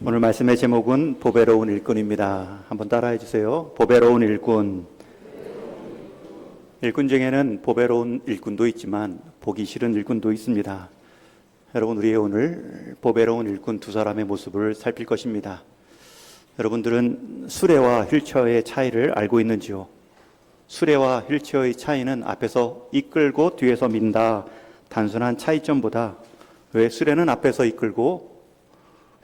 오늘 말씀의 제목은 보배로운 일꾼입니다. 한번 따라해 주세요. 보배로운 일꾼. 일꾼 중에는 보배로운 일꾼도 있지만 보기 싫은 일꾼도 있습니다. 여러분, 우리 오늘 보배로운 일꾼 두 사람의 모습을 살필 것입니다. 여러분들은 수레와 휠체어의 차이를 알고 있는지요? 수레와 휠체어의 차이는 앞에서 이끌고 뒤에서 민다, 단순한 차이점보다 왜 수레는 앞에서 이끌고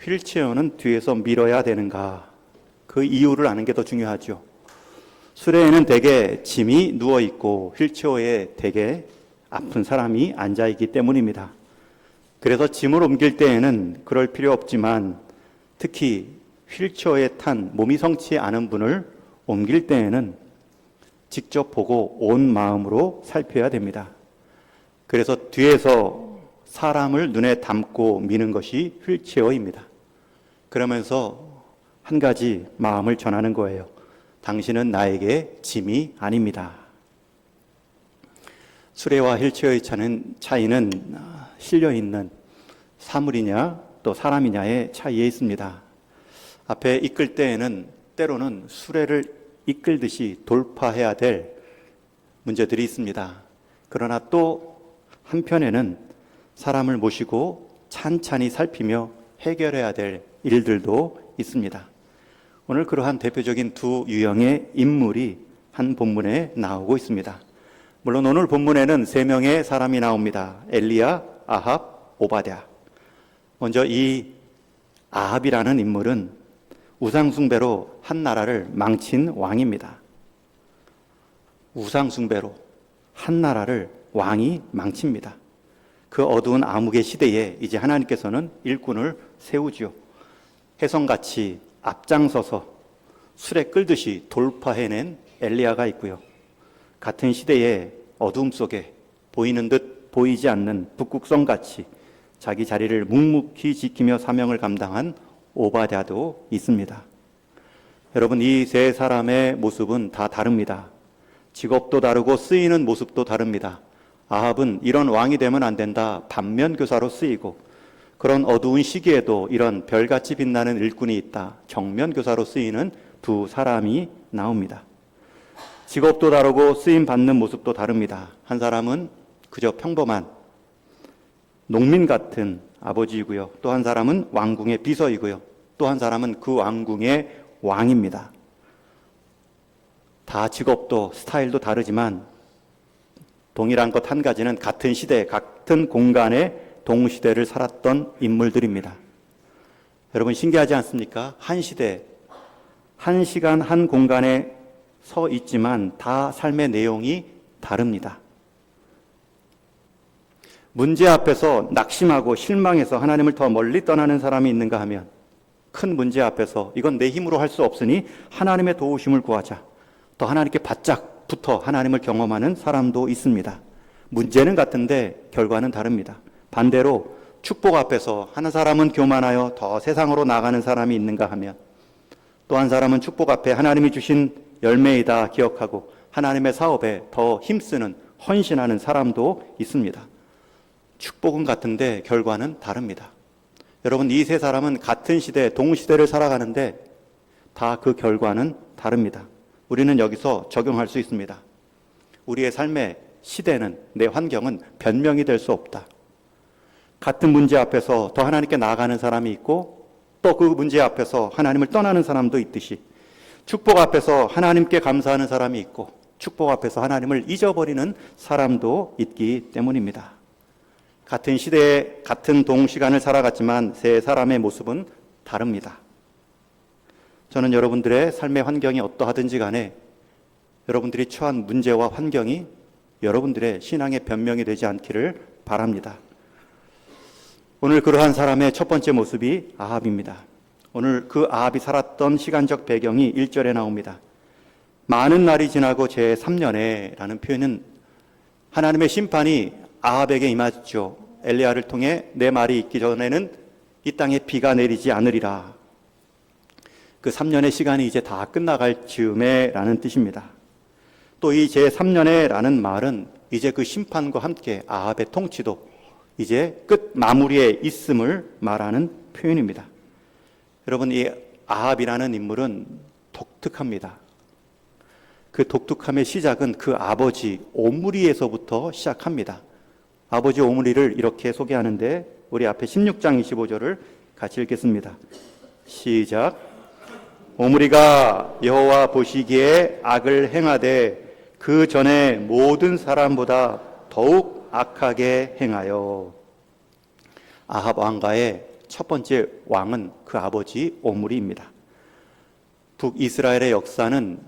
휠체어는 뒤에서 밀어야 되는가, 그 이유를 아는 게 더 중요하죠. 수레에는 대개 짐이 누워있고 휠체어에 대개 아픈 사람이 앉아있기 때문입니다. 그래서 짐을 옮길 때에는 그럴 필요 없지만 특히 휠체어에 탄 몸이 성치 않은 분을 옮길 때에는 직접 보고 온 마음으로 살펴야 됩니다. 그래서 뒤에서 사람을 눈에 담고 미는 것이 휠체어입니다. 그러면서 한 가지 마음을 전하는 거예요. 당신은 나에게 짐이 아닙니다. 수레와 휠체어의 차이는 실려있는 사물이냐 또 사람이냐의 차이에 있습니다. 앞에 이끌 때에는 때로는 수레를 이끌듯이 돌파해야 될 문제들이 있습니다. 그러나 또 한편에는 사람을 모시고 찬찬히 살피며 해결해야 될 일들도 있습니다. 오늘 그러한 대표적인 두 유형의 인물이 한 본문에 나오고 있습니다. 물론 오늘 본문에는 세 명의 사람이 나옵니다. 엘리야, 아합, 오바댜. 먼저 이 아합이라는 인물은 우상숭배로 한 나라를 망친 왕입니다. 우상숭배로 한 나라를 왕이 망칩니다. 그 어두운 암흑의 시대에 이제 하나님께서는 일꾼을 세우지요. 혜성같이 앞장서서 수레 끌듯이 돌파해낸 엘리야가 있고요. 같은 시대의 어둠 속에 보이는 듯 보이지 않는 북극성같이 자기 자리를 묵묵히 지키며 사명을 감당한 오바댜도 있습니다. 여러분, 이 세 사람의 모습은 다 다릅니다. 직업도 다르고 쓰이는 모습도 다릅니다. 아합은 이런 왕이 되면 안 된다, 반면교사로 쓰이고, 그런 어두운 시기에도 이런 별같이 빛나는 일꾼이 있다, 정면교사로 쓰이는 두 사람이 나옵니다. 직업도 다르고 쓰임 받는 모습도 다릅니다. 한 사람은 그저 평범한 농민 같은 아버지이고요. 또 한 사람은 왕궁의 비서이고요. 또 한 사람은 그 왕궁의 왕입니다. 다 직업도 스타일도 다르지만 동일한 것 한 가지는 같은 시대, 같은 공간에 동시대를 살았던 인물들입니다. 여러분, 신기하지 않습니까? 한 시대, 한 시간, 한 공간에 서 있지만 다 삶의 내용이 다릅니다. 문제 앞에서 낙심하고 실망해서 하나님을 더 멀리 떠나는 사람이 있는가 하면, 큰 문제 앞에서 이건 내 힘으로 할 수 없으니 하나님의 도우심을 구하자, 더 하나님께 바짝 붙어 하나님을 경험하는 사람도 있습니다. 문제는 같은데 결과는 다릅니다. 반대로 축복 앞에서 한 사람은 교만하여 더 세상으로 나가는 사람이 있는가 하면, 또 한 사람은 축복 앞에 하나님이 주신 열매이다 기억하고 하나님의 사업에 더 힘쓰는, 헌신하는 사람도 있습니다. 축복은 같은데 결과는 다릅니다. 여러분, 이 세 사람은 같은 시대, 동시대를 살아가는데 다 그 결과는 다릅니다. 우리는 여기서 적용할 수 있습니다. 우리의 삶의 시대는, 내 환경은 변명이 될 수 없다. 같은 문제 앞에서 더 하나님께 나아가는 사람이 있고 또 그 문제 앞에서 하나님을 떠나는 사람도 있듯이, 축복 앞에서 하나님께 감사하는 사람이 있고 축복 앞에서 하나님을 잊어버리는 사람도 있기 때문입니다. 같은 시대에 같은 동시간을 살아갔지만 세 사람의 모습은 다릅니다. 저는 여러분들의 삶의 환경이 어떠하든지 간에 여러분들이 처한 문제와 환경이 여러분들의 신앙의 변명이 되지 않기를 바랍니다. 오늘 그러한 사람의 첫 번째 모습이 아합입니다. 오늘 그 아합이 살았던 시간적 배경이 1절에 나옵니다. 많은 날이 지나고 제3년에 라는 표현은 하나님의 심판이 아합에게 임하죠. 엘리야를 통해 내 말이 있기 전에는 이 땅에 비가 내리지 않으리라. 그 3년의 시간이 이제 다 끝나갈 즈음에 라는 뜻입니다. 또 이 제3년에 라는 말은 이제 그 심판과 함께 아합의 통치도 이제 끝 마무리에 있음을 말하는 표현입니다. 여러분, 이 아합이라는 인물은 독특합니다. 그 독특함의 시작은 그 아버지 오므리에서부터 시작합니다. 아버지 오므리를 이렇게 소개하는데 우리 앞에 16장 25절을 같이 읽겠습니다. 시작. 오므리가 여호와 보시기에 악을 행하되 그 전에 모든 사람보다 더욱 악하게 행하여. 아합 왕가의 첫 번째 왕은 그 아버지 오므리입니다. 북이스라엘의 역사는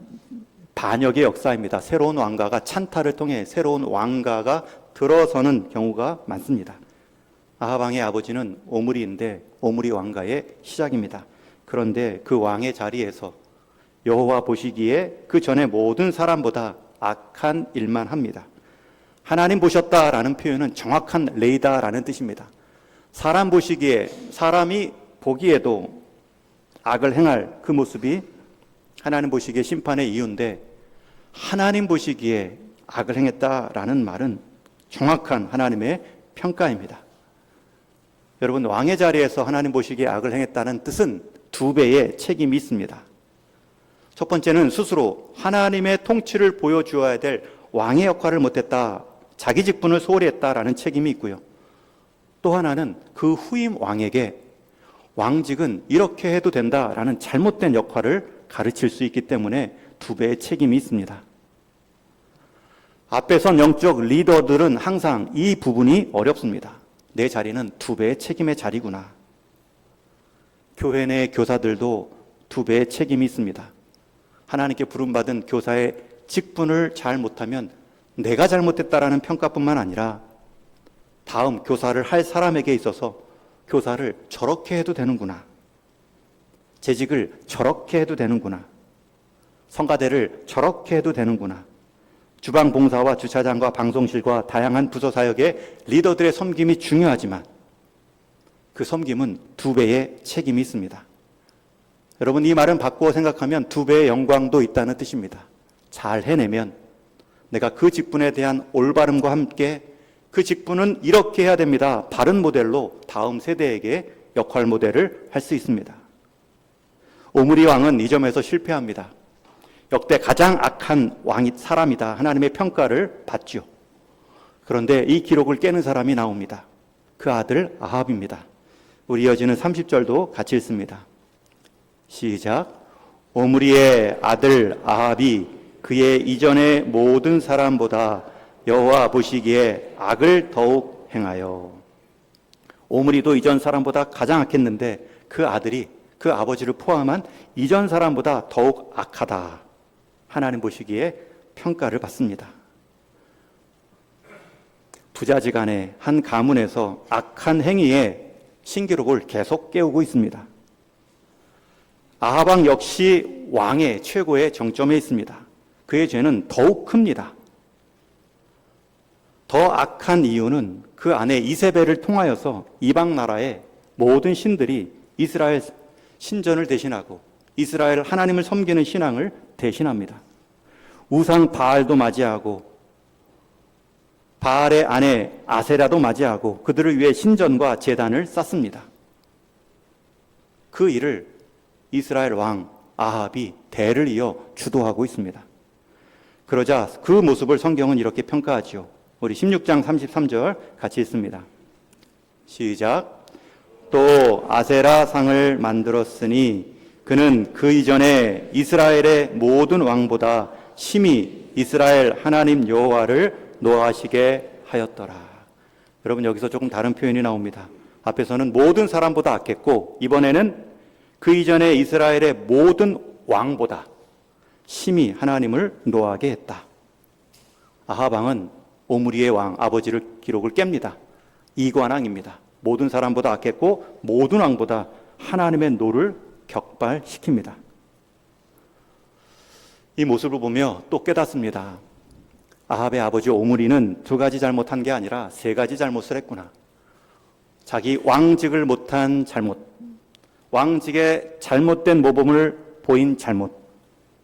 반역의 역사입니다. 새로운 왕가가 찬탈을 통해 새로운 왕가가 들어서는 경우가 많습니다. 아합 왕의 아버지는 오므리인데 오므리 왕가의 시작입니다. 그런데 그 왕의 자리에서 여호와 보시기에 그 전에 모든 사람보다 악한 일만 합니다. 하나님 보셨다라는 표현은 정확한 레이다라는 뜻입니다. 사람 보시기에, 사람이 보기에도 악을 행할 그 모습이 하나님 보시기에 심판의 이유인데, 하나님 보시기에 악을 행했다라는 말은 정확한 하나님의 평가입니다. 여러분, 왕의 자리에서 하나님 보시기에 악을 행했다는 뜻은 두 배의 책임이 있습니다. 첫 번째는 스스로 하나님의 통치를 보여주어야 될 왕의 역할을 못했다, 자기 직분을 소홀히 했다라는 책임이 있고요. 또 하나는 그 후임 왕에게 왕직은 이렇게 해도 된다라는 잘못된 역할을 가르칠 수 있기 때문에 두 배의 책임이 있습니다. 앞에 선 영적 리더들은 항상 이 부분이 어렵습니다. 내 자리는 두 배의 책임의 자리구나. 교회 내 교사들도 두 배의 책임이 있습니다. 하나님께 부름받은 교사의 직분을 잘 못하면 내가 잘못했다라는 평가뿐만 아니라 다음 교사를 할 사람에게 있어서 교사를 저렇게 해도 되는구나, 재직을 저렇게 해도 되는구나, 성가대를 저렇게 해도 되는구나, 주방 봉사와 주차장과 방송실과 다양한 부서 사역의 리더들의 섬김이 중요하지만 그 섬김은 두 배의 책임이 있습니다. 여러분, 이 말은 바꾸어 생각하면 두 배의 영광도 있다는 뜻입니다. 잘 해내면 내가 그 직분에 대한 올바름과 함께 그 직분은 이렇게 해야 됩니다, 바른 모델로 다음 세대에게 역할 모델을 할 수 있습니다. 오므리 왕은 이 점에서 실패합니다. 역대 가장 악한 사람이다, 하나님의 평가를 받죠. 그런데 이 기록을 깨는 사람이 나옵니다. 그 아들 아합입니다. 우리 이어지는 30절도 같이 읽습니다. 시작. 오므리의 아들 아합이 그의 이전의 모든 사람보다 여호와 보시기에 악을 더욱 행하여. 오므리도 이전 사람보다 가장 악했는데 그 아들이 그 아버지를 포함한 이전 사람보다 더욱 악하다, 하나님 보시기에 평가를 받습니다. 부자지간에 한 가문에서 악한 행위의 신기록을 계속 깨우고 있습니다. 아합 왕 역시 왕의 최고의 정점에 있습니다. 그의 죄는 더욱 큽니다. 더 악한 이유는 그 아내 이세벨을 통하여서 이방 나라의 모든 신들이 이스라엘 신전을 대신하고 이스라엘 하나님을 섬기는 신앙을 대신합니다. 우상 바알도 맞이하고 바알의 아내 아세라도 맞이하고 그들을 위해 신전과 제단을 쌓습니다. 그 일을 이스라엘 왕 아합이 대를 이어 주도하고 있습니다. 그러자 그 모습을 성경은 이렇게 평가하지요. 우리 16장 33절 같이 읽습니다. 시작. 또 아세라 상을 만들었으니 그는 그 이전에 이스라엘의 모든 왕보다 심히 이스라엘 하나님 여호와를 노하시게 하였더라. 여러분, 여기서 조금 다른 표현이 나옵니다. 앞에서는 모든 사람보다 악했고 이번에는 그 이전에 이스라엘의 모든 왕보다 심히 하나님을 노하게 했다. 아합 왕은 오므리의 왕 아버지를 기록을 깹니다. 이관왕입니다. 모든 사람보다 악했고 모든 왕보다 하나님의 노를 격발시킵니다. 이 모습을 보며 또 깨닫습니다. 아합의 아버지 오므리는 두 가지 잘못한 게 아니라 세 가지 잘못을 했구나. 자기 왕직을 못한 잘못, 왕직의 잘못된 모범을 보인 잘못,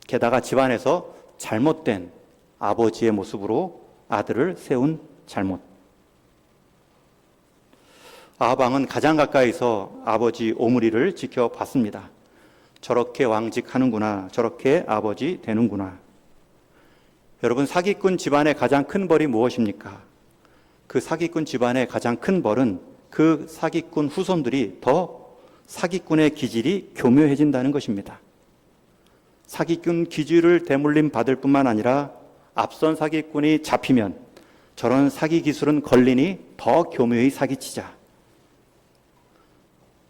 게다가 집안에서 잘못된 아버지의 모습으로 아들을 세운 잘못. 아합 왕은 가장 가까이서 아버지 오므리를 지켜봤습니다. 저렇게 왕직하는구나, 저렇게 아버지 되는구나. 여러분, 사기꾼 집안의 가장 큰 벌이 무엇입니까? 그 사기꾼 집안의 가장 큰 벌은 그 사기꾼 후손들이 더 사기꾼의 기질이 교묘해진다는 것입니다. 사기꾼 기질을 대물림 받을 뿐만 아니라 앞선 사기꾼이 잡히면 저런 사기 기술은 걸리니 더 교묘히 사기치자.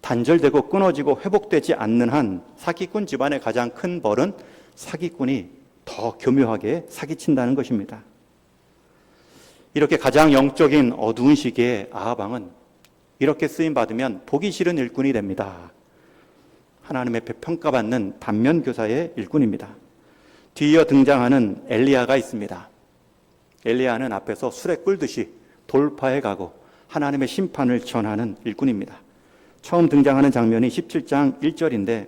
단절되고 끊어지고 회복되지 않는 한 사기꾼 집안의 가장 큰 벌은 사기꾼이 더 교묘하게 사기친다는 것입니다. 이렇게 가장 영적인 어두운 시기에 아합 왕은 이렇게 쓰임 받으면 보기 싫은 일꾼이 됩니다. 하나님의 평가받는 반면교사의 일꾼입니다. 뒤이어 등장하는 엘리야가 있습니다. 엘리야는 앞에서 술에 끓듯이 돌파해 가고 하나님의 심판을 전하는 일꾼입니다. 처음 등장하는 장면이 17장 1절인데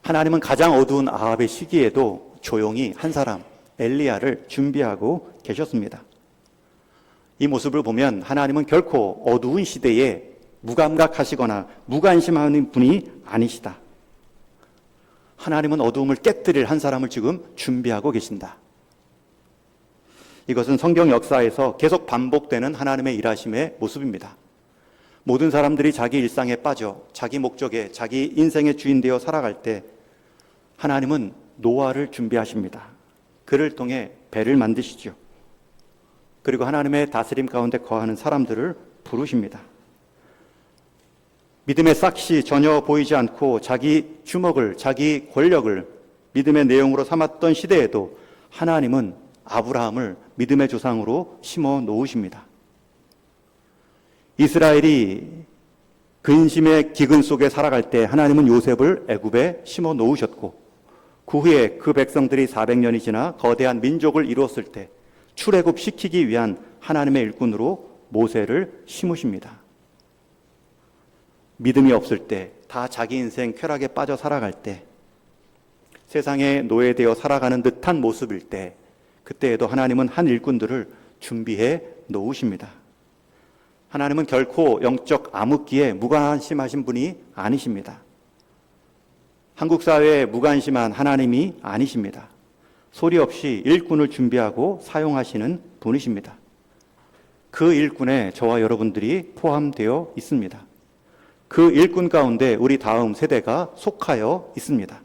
하나님은 가장 어두운 아합의 시기에도 조용히 한 사람 엘리야를 준비하고 계셨습니다. 이 모습을 보면 하나님은 결코 어두운 시대에 무감각하시거나 무관심하는 분이 아니시다. 하나님은 어두움을 깨뜨릴 한 사람을 지금 준비하고 계신다. 이것은 성경 역사에서 계속 반복되는 하나님의 일하심의 모습입니다. 모든 사람들이 자기 일상에 빠져 자기 목적에 자기 인생의 주인 되어 살아갈 때 하나님은 노아를 준비하십니다. 그를 통해 배를 만드시죠. 그리고 하나님의 다스림 가운데 거하는 사람들을 부르십니다. 믿음의 싹이 전혀 보이지 않고 자기 주먹을, 자기 권력을 믿음의 내용으로 삼았던 시대에도 하나님은 아브라함을 믿음의 조상으로 심어 놓으십니다. 이스라엘이 근심의 기근 속에 살아갈 때 하나님은 요셉을 애굽에 심어 놓으셨고 그 후에 그 백성들이 400년이 지나 거대한 민족을 이루었을 때 출애굽시키기 위한 하나님의 일꾼으로 모세를 심으십니다. 믿음이 없을 때, 다 자기 인생 쾌락에 빠져 살아갈 때, 세상에 노예되어 살아가는 듯한 모습일 때, 그때에도 하나님은 한 일꾼들을 준비해 놓으십니다. 하나님은 결코 영적 암흑기에 무관심하신 분이 아니십니다. 한국 사회에 무관심한 하나님이 아니십니다. 소리 없이 일꾼을 준비하고 사용하시는 분이십니다. 그 일꾼에 저와 여러분들이 포함되어 있습니다. 그 일꾼 가운데 우리 다음 세대가 속하여 있습니다.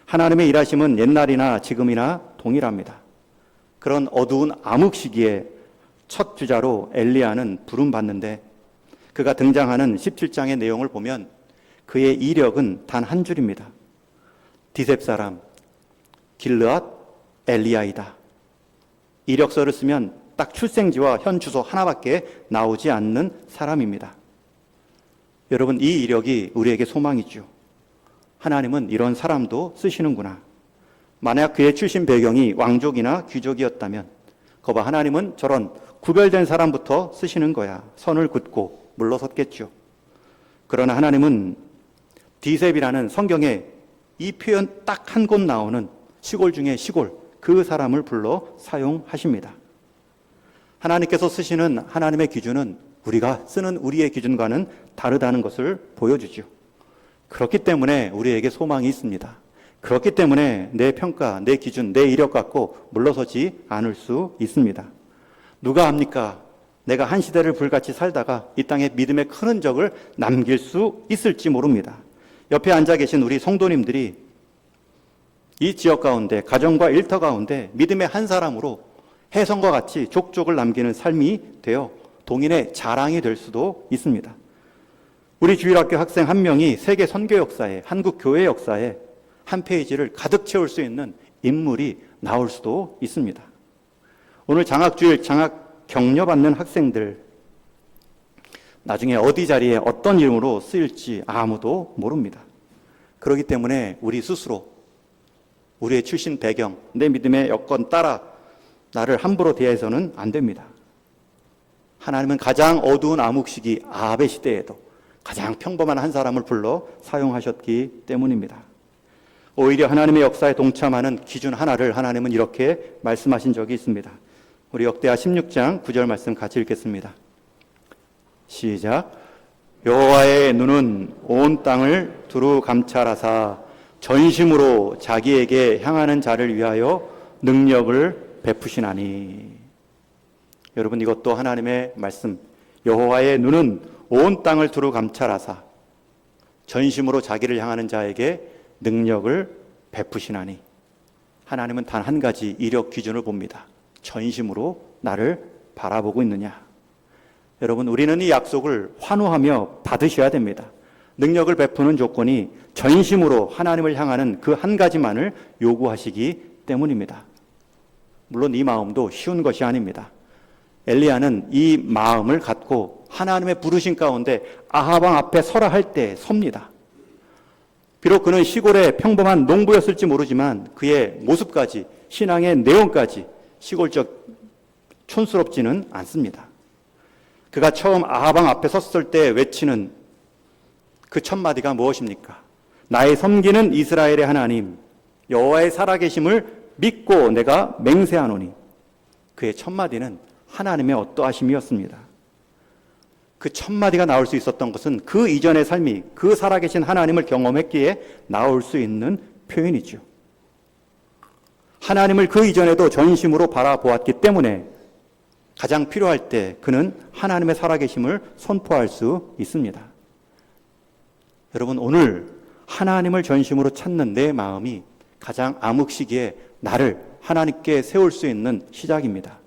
하나님의 일하심은 옛날이나 지금이나 동일합니다. 그런 어두운 암흑 시기에 첫 주자로 엘리야는 부름받는데 그가 등장하는 17장의 내용을 보면 그의 이력은 단 한 줄입니다. 디셉 사람 길르앗 엘리야이다. 이력서를 쓰면 딱 출생지와 현 주소 하나밖에 나오지 않는 사람입니다. 여러분, 이 이력이 우리에게 소망이죠. 하나님은 이런 사람도 쓰시는구나. 만약 그의 출신 배경이 왕족이나 귀족이었다면 거봐, 하나님은 저런 구별된 사람부터 쓰시는 거야. 선을 긋고 물러섰겠죠. 그러나 하나님은 디셉이라는 성경에 이 표현 딱 한 곳 나오는 시골 중에 시골, 그 사람을 불러 사용하십니다. 하나님께서 쓰시는 하나님의 기준은 우리가 쓰는 우리의 기준과는 다르다는 것을 보여주죠. 그렇기 때문에 우리에게 소망이 있습니다. 그렇기 때문에 내 평가, 내 기준, 내 이력 갖고 물러서지 않을 수 있습니다. 누가 압니까? 내가 한 시대를 불같이 살다가 이 땅에 믿음의 큰 흔적을 남길 수 있을지 모릅니다. 옆에 앉아 계신 우리 성도님들이 이 지역 가운데, 가정과 일터 가운데 믿음의 한 사람으로 혜성과 같이 족족을 남기는 삶이 되어 동인의 자랑이 될 수도 있습니다. 우리 주일학교 학생 한 명이 세계 선교 역사에, 한국 교회 역사에 한 페이지를 가득 채울 수 있는 인물이 나올 수도 있습니다. 오늘 장학주일, 장학 격려받는 학생들, 나중에 어디 자리에 어떤 이름으로 쓰일지 아무도 모릅니다. 그렇기 때문에 우리 스스로 우리의 출신 배경, 내 믿음의 여건 따라 나를 함부로 대해서는 안 됩니다. 하나님은 가장 어두운 암흑 시기 아합의 시대에도 가장 평범한 한 사람을 불러 사용하셨기 때문입니다. 오히려 하나님의 역사에 동참하는 기준 하나를 하나님은 이렇게 말씀하신 적이 있습니다. 우리 역대하 16장 9절 말씀 같이 읽겠습니다. 시작. 여호와의 눈은 온 땅을 두루 감찰하사 전심으로 자기에게 향하는 자를 위하여 능력을 베푸시나니. 여러분, 이것도 하나님의 말씀. 여호와의 눈은 온 땅을 두루 감찰하사 전심으로 자기를 향하는 자에게 능력을 베푸시나니. 하나님은 단 한 가지 이력 기준을 봅니다. 전심으로 나를 바라보고 있느냐. 여러분, 우리는 이 약속을 환호하며 받으셔야 됩니다. 능력을 베푸는 조건이 전심으로 하나님을 향하는 그 한 가지만을 요구하시기 때문입니다. 물론 이 마음도 쉬운 것이 아닙니다. 엘리야는 이 마음을 갖고 하나님의 부르신 가운데 아합 왕 앞에 서라 할 때 섭니다. 비록 그는 시골의 평범한 농부였을지 모르지만 그의 모습까지, 신앙의 내용까지 시골적 촌스럽지는 않습니다. 그가 처음 아합 왕 앞에 섰을 때 외치는 그 첫 마디가 무엇입니까? 나의 섬기는 이스라엘의 하나님 여호와의 살아계심을 믿고 내가 맹세하노니. 그의 첫 마디는 하나님의 어떠하심이었습니다. 그 첫 마디가 나올 수 있었던 것은 그 이전의 삶이 그 살아계신 하나님을 경험했기에 나올 수 있는 표현이죠. 하나님을 그 이전에도 전심으로 바라보았기 때문에 가장 필요할 때 그는 하나님의 살아계심을 선포할 수 있습니다. 여러분, 오늘 하나님을 전심으로 찾는 내 마음이 가장 암흑 시기에 나를 하나님께 세울 수 있는 시작입니다.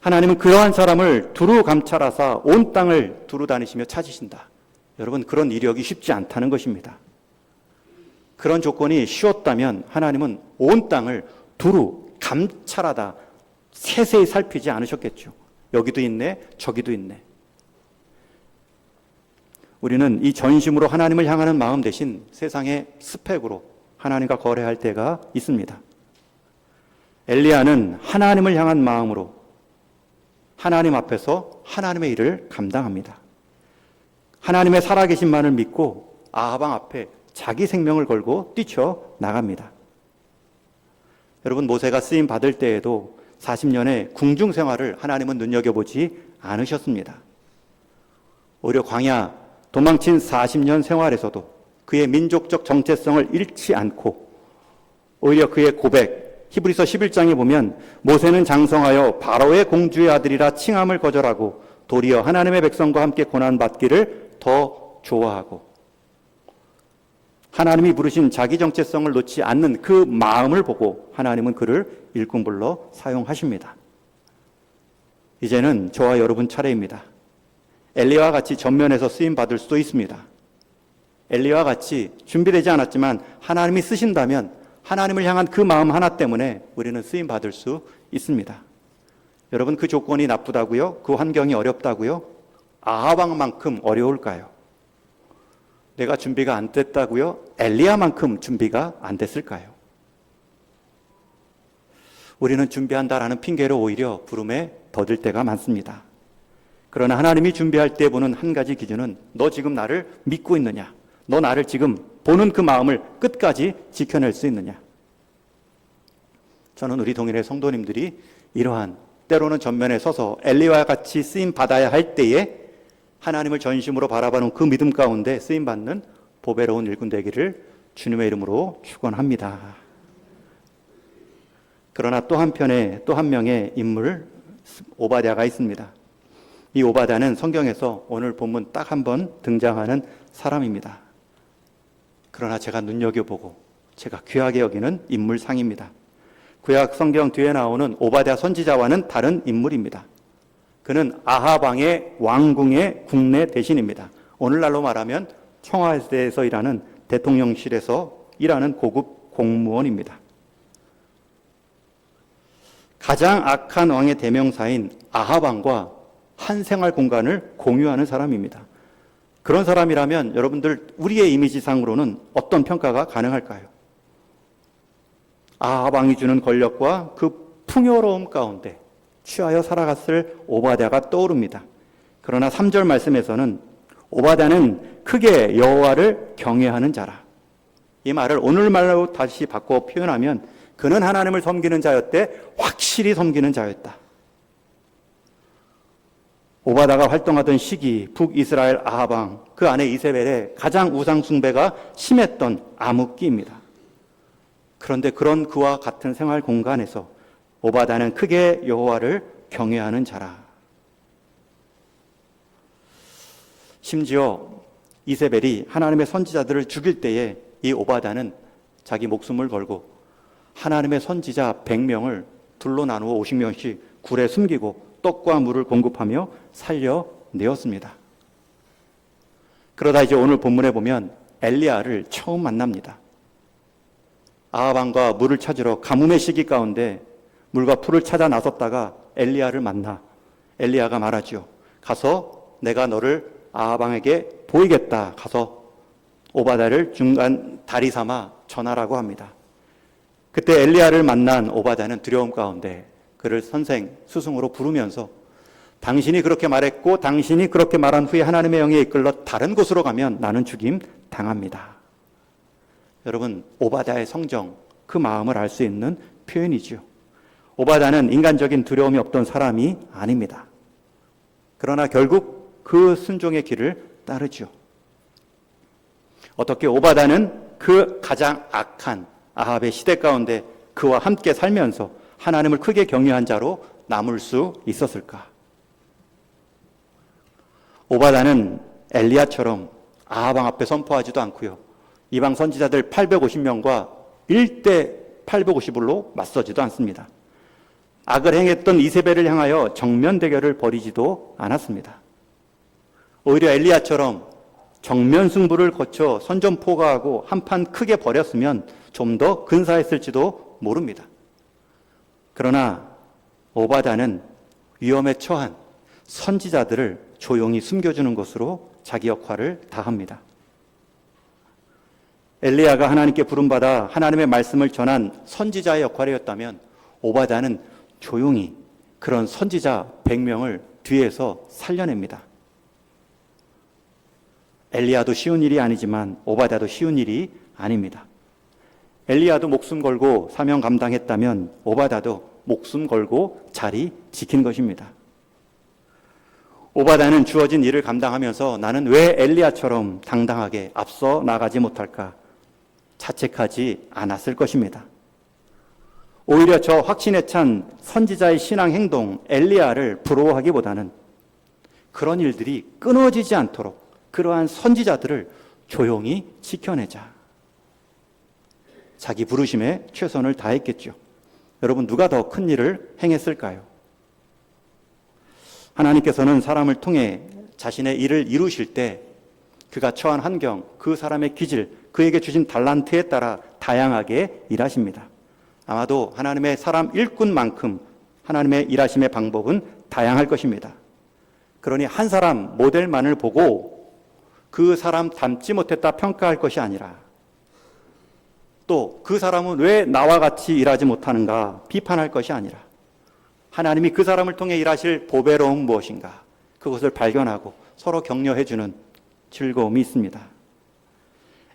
하나님은 그러한 사람을 두루 감찰하사 온 땅을 두루 다니시며 찾으신다. 여러분, 그런 이력이 쉽지 않다는 것입니다. 그런 조건이 쉬웠다면 하나님은 온 땅을 두루 감찰하다 세세히 살피지 않으셨겠죠. 여기도 있네, 저기도 있네. 우리는 이 전심으로 하나님을 향하는 마음 대신 세상의 스펙으로 하나님과 거래할 때가 있습니다. 엘리야는 하나님을 향한 마음으로 하나님 앞에서 하나님의 일을 감당합니다. 하나님의 살아계신만을 믿고 아합 왕 앞에 자기 생명을 걸고 뛰쳐나갑니다. 여러분, 모세가 쓰임 받을 때에도 40년의 궁중 생활을 하나님은 눈여겨보지 않으셨습니다. 오히려 광야 도망친 40년 생활에서도 그의 민족적 정체성을 잃지 않고 오히려 그의 고백, 히브리서 11장에 보면 모세는 장성하여 바로의 공주의 아들이라 칭함을 거절하고 도리어 하나님의 백성과 함께 고난받기를 더 좋아하고 하나님이 부르신 자기 정체성을 놓지 않는 그 마음을 보고 하나님은 그를 일꾼불로 사용하십니다. 이제는 저와 여러분 차례입니다. 엘리야와 같이 전면에서 쓰임받을 수도 있습니다. 엘리야와 같이 준비되지 않았지만 하나님이 쓰신다면 하나님을 향한 그 마음 하나 때문에 우리는 쓰임받을 수 있습니다. 여러분, 그 조건이 나쁘다고요? 그 환경이 어렵다고요? 아합 왕만큼 어려울까요? 내가 준비가 안 됐다고요? 엘리야만큼 준비가 안 됐을까요? 우리는 준비한다라는 핑계로 오히려 부름에 더딜 때가 많습니다. 그러나 하나님이 준비할 때 보는 한 가지 기준은 너 지금 나를 믿고 있느냐? 너 나를 지금 보는 그 마음을 끝까지 지켜낼 수 있느냐? 저는 우리 동일의 성도님들이 이러한 때로는 전면에 서서 엘리야와 같이 쓰임 받아야 할 때에 하나님을 전심으로 바라보는 그 믿음 가운데 쓰임 받는 보배로운 일꾼 되기를 주님의 이름으로 축원합니다. 그러나 또 한편에 또 한 명의 인물 오바댜가 있습니다. 이 오바댜는 성경에서 오늘 본문 딱 한 번 등장하는 사람입니다. 그러나 제가 눈여겨보고 제가 귀하게 여기는 인물상입니다. 구약 성경 뒤에 나오는 오바댜 선지자와는 다른 인물입니다. 그는 아합 왕의 왕궁의 국내 대신입니다. 오늘날로 말하면 청와대에서 일하는 대통령실에서 일하는 고급 공무원입니다. 가장 악한 왕의 대명사인 아합 왕과 한 생활 공간을 공유하는 사람입니다. 그런 사람이라면 여러분들 우리의 이미지상으로는 어떤 평가가 가능할까요? 아합 왕이 주는 권력과 그 풍요로움 가운데 취하여 살아갔을 오바댜가 떠오릅니다. 그러나 3절 말씀에서는 오바댜는 크게 여호와를 경외하는 자라. 이 말을 오늘말로 다시 바꿔 표현하면 그는 하나님을 섬기는 자였대, 확실히 섬기는 자였다. 오바다가 활동하던 시기 북이스라엘 아합 왕, 그 안에 이세벨의 가장 우상 숭배가 심했던 암흑기입니다. 그런데 그런 그와 같은 생활 공간에서 오바다는 크게 여호와를 경외하는 자라. 심지어 이세벨이 하나님의 선지자들을 죽일 때에 이 오바다는 자기 목숨을 걸고 하나님의 선지자 100명을 둘로 나누어 50명씩 굴에 숨기고 떡과 물을 공급하며 살려내었습니다. 그러다 이제 오늘 본문에 보면 엘리야를 처음 만납니다. 아합 왕과 물을 찾으러 가뭄의 시기 가운데 물과 풀을 찾아 나섰다가 엘리야를 만나 엘리야가 말하죠. 가서 내가 너를 아합 왕에게 보이겠다. 가서 오바다를 중간 다리 삼아 전하라고 합니다. 그때 엘리야를 만난 오바다는 두려움 가운데 그를 선생, 스승으로 부르면서 당신이 그렇게 말했고 당신이 그렇게 말한 후에 하나님의 영에 이끌러 다른 곳으로 가면 나는 죽임 당합니다. 여러분, 오바다의 성정, 그 마음을 알 수 있는 표현이죠. 오바다는 인간적인 두려움이 없던 사람이 아닙니다. 그러나 결국 그 순종의 길을 따르죠. 어떻게 오바다는 그 가장 악한 아합의 시대 가운데 그와 함께 살면서 하나님을 크게 경외한 자로 남을 수 있었을까? 오바다는 엘리야처럼 아합 왕 앞에 선포하지도 않고요. 이방 선지자들 850명과 1대 850으로 맞서지도 않습니다. 악을 행했던 이세벨을 향하여 정면 대결을 벌이지도 않았습니다. 오히려 엘리야처럼 정면 승부를 거쳐 선전포고하고 한판 크게 벌였으면 좀 더 근사했을지도 모릅니다. 그러나 오바다는 위험에 처한 선지자들을 조용히 숨겨주는 것으로 자기 역할을 다합니다. 엘리야가 하나님께 부름받아 하나님의 말씀을 전한 선지자의 역할이었다면 오바다는 조용히 그런 선지자 100명을 뒤에서 살려냅니다. 엘리야도 쉬운 일이 아니지만 오바다도 쉬운 일이 아닙니다. 엘리야도 목숨 걸고 사명 감당했다면 오바다도 목숨 걸고 자리 지킨 것입니다. 오바다는 주어진 일을 감당하면서 나는 왜 엘리야처럼 당당하게 앞서 나가지 못할까 자책하지 않았을 것입니다. 오히려 저 확신에 찬 선지자의 신앙 행동 엘리야를 부러워하기보다는 그런 일들이 끊어지지 않도록 그러한 선지자들을 조용히 지켜내자. 자기 부르심에 최선을 다했겠죠. 여러분, 누가 더 큰 일을 행했을까요? 하나님께서는 사람을 통해 자신의 일을 이루실 때 그가 처한 환경, 그 사람의 기질, 그에게 주신 달란트에 따라 다양하게 일하십니다. 아마도 하나님의 사람 일꾼만큼 하나님의 일하심의 방법은 다양할 것입니다. 그러니 한 사람 모델만을 보고 그 사람 닮지 못했다 평가할 것이 아니라 또 그 사람은 왜 나와 같이 일하지 못하는가 비판할 것이 아니라 하나님이 그 사람을 통해 일하실 보배로움 무엇인가 그것을 발견하고 서로 격려해주는 즐거움이 있습니다.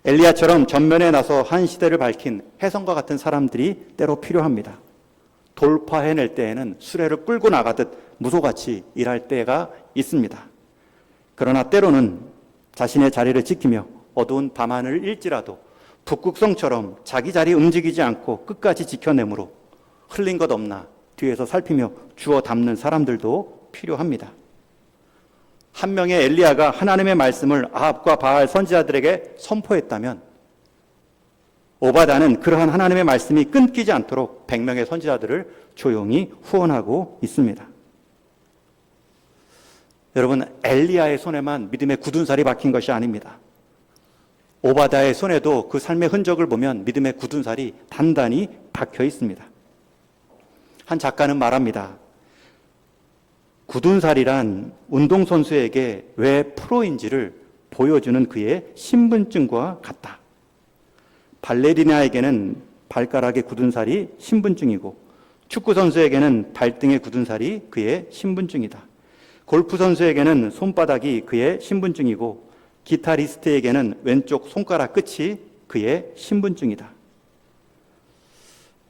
엘리야처럼 전면에 나서 한 시대를 밝힌 혜성과 같은 사람들이 때로 필요합니다. 돌파해낼 때에는 수레를 끌고 나가듯 무소같이 일할 때가 있습니다. 그러나 때로는 자신의 자리를 지키며 어두운 밤하늘을 일지라도 북극성처럼 자기 자리 움직이지 않고 끝까지 지켜내므로 흘린 것 없나 뒤에서 살피며 주워 담는 사람들도 필요합니다. 한 명의 엘리야가 하나님의 말씀을 아합과 바알 선지자들에게 선포했다면 오바다는 그러한 하나님의 말씀이 끊기지 않도록 100명의 선지자들을 조용히 후원하고 있습니다. 여러분, 엘리야의 손에만 믿음의 굳은 살이 박힌 것이 아닙니다. 오바다의 손에도 그 삶의 흔적을 보면 믿음의 굳은 살이 단단히 박혀 있습니다. 한 작가는 말합니다. 굳은 살이란 운동선수에게 왜 프로인지를 보여주는 그의 신분증과 같다. 발레리나에게는 발가락의 굳은 살이 신분증이고 축구선수에게는 발등의 굳은 살이 그의 신분증이다. 골프선수에게는 손바닥이 그의 신분증이고 기타리스트에게는 왼쪽 손가락 끝이 그의 신분증이다.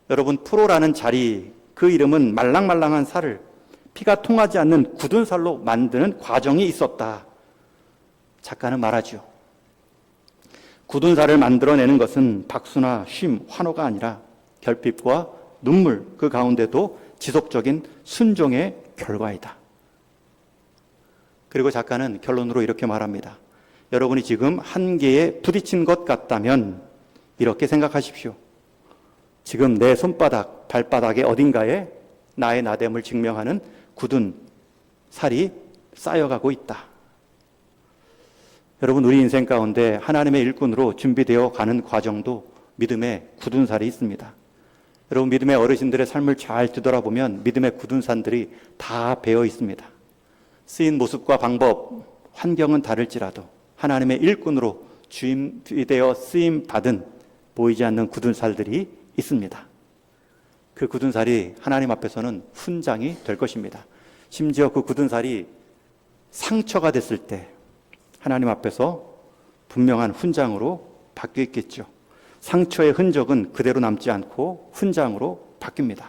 여러분, 프로라는 자리, 그 이름은 말랑말랑한 살을 피가 통하지 않는 굳은 살로 만드는 과정이 있었다. 작가는 말하죠. 굳은 살을 만들어내는 것은 박수나 쉼, 환호가 아니라 결핍과 눈물, 그 가운데도 지속적인 순종의 결과이다. 그리고 작가는 결론으로 이렇게 말합니다. 여러분이 지금 한계에 부딪힌 것 같다면 이렇게 생각하십시오. 지금 내 손바닥, 발바닥의 어딘가에 나의 나됨을 증명하는 굳은 살이 쌓여가고 있다. 여러분, 우리 인생 가운데 하나님의 일꾼으로 준비되어 가는 과정도 믿음의 굳은 살이 있습니다. 여러분, 믿음의 어르신들의 삶을 잘 뒤돌아보면 믿음의 굳은 산들이 다 배어 있습니다. 쓰인 모습과 방법, 환경은 다를지라도 하나님의 일꾼으로 준비되어 쓰임 받은 보이지 않는 굳은 살들이 있습니다. 그 굳은 살이 하나님 앞에서는 훈장이 될 것입니다. 심지어 그 굳은 살이 상처가 됐을 때 하나님 앞에서 분명한 훈장으로 바뀌겠죠. 상처의 흔적은 그대로 남지 않고 훈장으로 바뀝니다.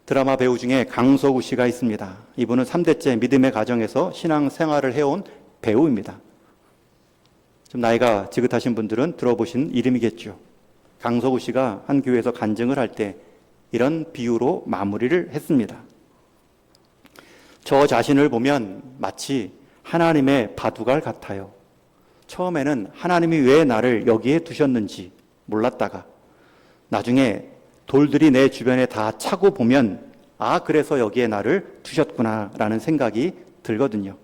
드라마 배우 중에 강석우 씨가 있습니다. 이분은 3대째 믿음의 가정에서 신앙 생활을 해온 배우입니다. 좀 나이가 지긋하신 분들은 들어보신 이름이겠죠. 강석우 씨가 한 교회에서 간증을 할 때 이런 비유로 마무리를 했습니다. 저 자신을 보면 마치 하나님의 바둑알 같아요. 처음에는 하나님이 왜 나를 여기에 두셨는지 몰랐다가 나중에 돌들이 내 주변에 다 차고 보면 아, 그래서 여기에 나를 두셨구나 라는 생각이 들거든요.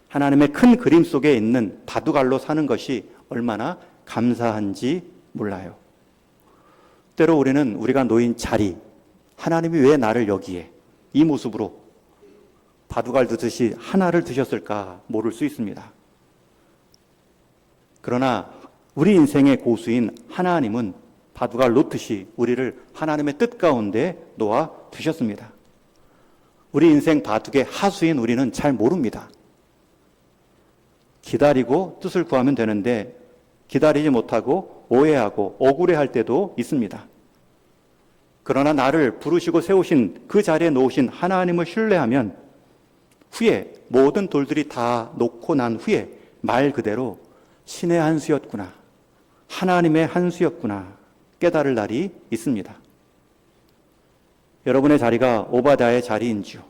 하나님의 큰 그림 속에 있는 바둑알로 사는 것이 얼마나 감사한지 몰라요. 때로 우리는 우리가 놓인 자리, 하나님이 왜 나를 여기에 이 모습으로 바둑알 두듯이 하나를 두셨을까 모를 수 있습니다. 그러나 우리 인생의 고수인 하나님은 바둑알 놓듯이 우리를 하나님의 뜻 가운데 놓아 두셨습니다. 우리 인생 바둑의 하수인 우리는 잘 모릅니다. 기다리고 뜻을 구하면 되는데 기다리지 못하고 오해하고 억울해할 때도 있습니다. 그러나 나를 부르시고 세우신 그 자리에 놓으신 하나님을 신뢰하면 후에 모든 돌들이 다 놓고 난 후에 말 그대로 신의 한 수였구나, 하나님의 한 수였구나 깨달을 날이 있습니다. 여러분의 자리가 오바댜의 자리인지요,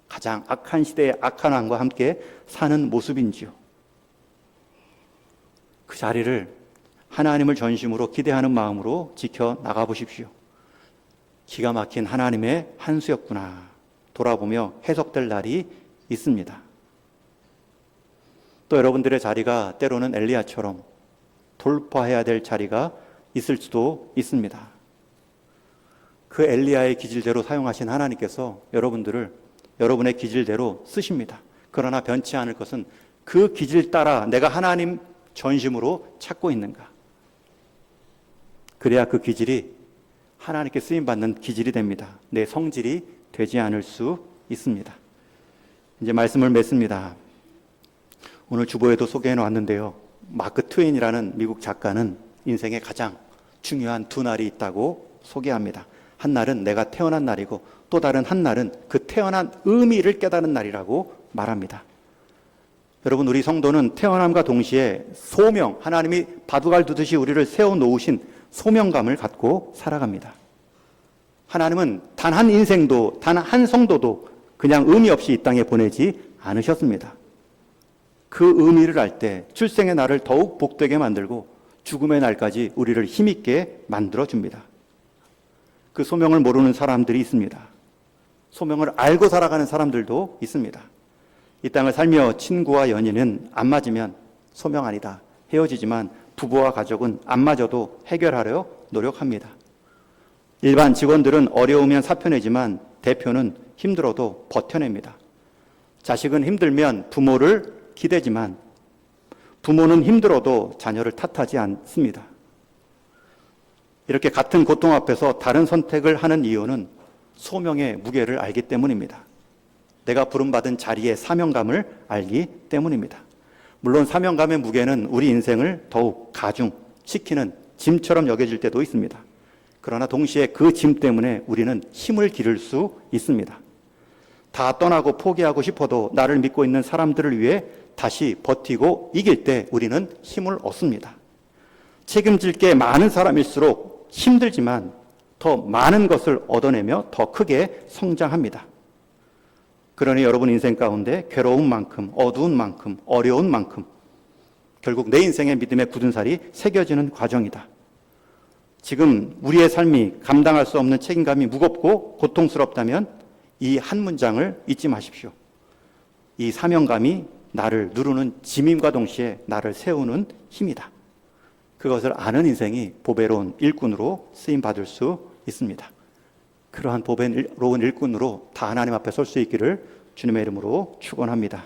가장 악한 시대의 악한 왕과 함께 사는 모습인지요, 그 자리를 하나님을 전심으로 기대하는 마음으로 지켜 나가보십시오. 기가 막힌 하나님의 한 수였구나 돌아보며 해석될 날이 있습니다. 또 여러분들의 자리가 때로는 엘리야처럼 돌파해야 될 자리가 있을 수도 있습니다. 그 엘리야의 기질대로 사용하신 하나님께서 여러분들을 여러분의 기질대로 쓰십니다. 그러나 변치 않을 것은 그 기질 따라 내가 하나님 전심으로 찾고 있는가. 그래야 그 기질이 하나님께 쓰임받는 기질이 됩니다. 내 성질이 되지 않을 수 있습니다. 이제 말씀을 맺습니다. 오늘 주보에도 소개해 놓았는데요. 마크 트웨인이라는 미국 작가는 인생에 가장 중요한 두 날이 있다고 소개합니다. 한 날은 내가 태어난 날이고 또 다른 한 날은 그 태어난 의미를 깨닫는 날이라고 말합니다. 여러분, 우리 성도는 태어남과 동시에 소명, 하나님이 바둑알 두듯이 우리를 세워놓으신 소명감을 갖고 살아갑니다. 하나님은 단 한 인생도, 단 한 성도도 그냥 의미 없이 이 땅에 보내지 않으셨습니다. 그 의미를 알 때 출생의 날을 더욱 복되게 만들고 죽음의 날까지 우리를 힘있게 만들어줍니다. 그 소명을 모르는 사람들이 있습니다. 소명을 알고 살아가는 사람들도 있습니다. 이 땅을 살며 친구와 연인은 안 맞으면 소명 아니다, 헤어지지만 부부와 가족은 안 맞아도 해결하려 노력합니다. 일반 직원들은 어려우면 사표내지만 대표는 힘들어도 버텨냅니다. 자식은 힘들면 부모를 기대지만 부모는 힘들어도 자녀를 탓하지 않습니다. 이렇게 같은 고통 앞에서 다른 선택을 하는 이유는 소명의 무게를 알기 때문입니다. 내가 부름받은 자리의 사명감을 알기 때문입니다. 물론 사명감의 무게는 우리 인생을 더욱 가중시키는 짐처럼 여겨질 때도 있습니다. 그러나 동시에 그 짐 때문에 우리는 힘을 기를 수 있습니다. 다 떠나고 포기하고 싶어도 나를 믿고 있는 사람들을 위해 다시 버티고 이길 때 우리는 힘을 얻습니다. 책임질 게 많은 사람일수록 힘들지만 더 많은 것을 얻어내며 더 크게 성장합니다. 그러니 여러분 인생 가운데 괴로운 만큼, 어두운 만큼, 어려운 만큼 결국 내 인생의 믿음의 굳은 살이 새겨지는 과정이다. 지금 우리의 삶이 감당할 수 없는 책임감이 무겁고 고통스럽다면 이 한 문장을 잊지 마십시오. 이 사명감이 나를 누르는 짐임과 동시에 나를 세우는 힘이다. 그것을 아는 인생이 보배로운 일꾼으로 쓰임받을 수 있습니다. 그러한 보배로운 일꾼으로 다 하나님 앞에 설 수 있기를 주님의 이름으로 축원합니다.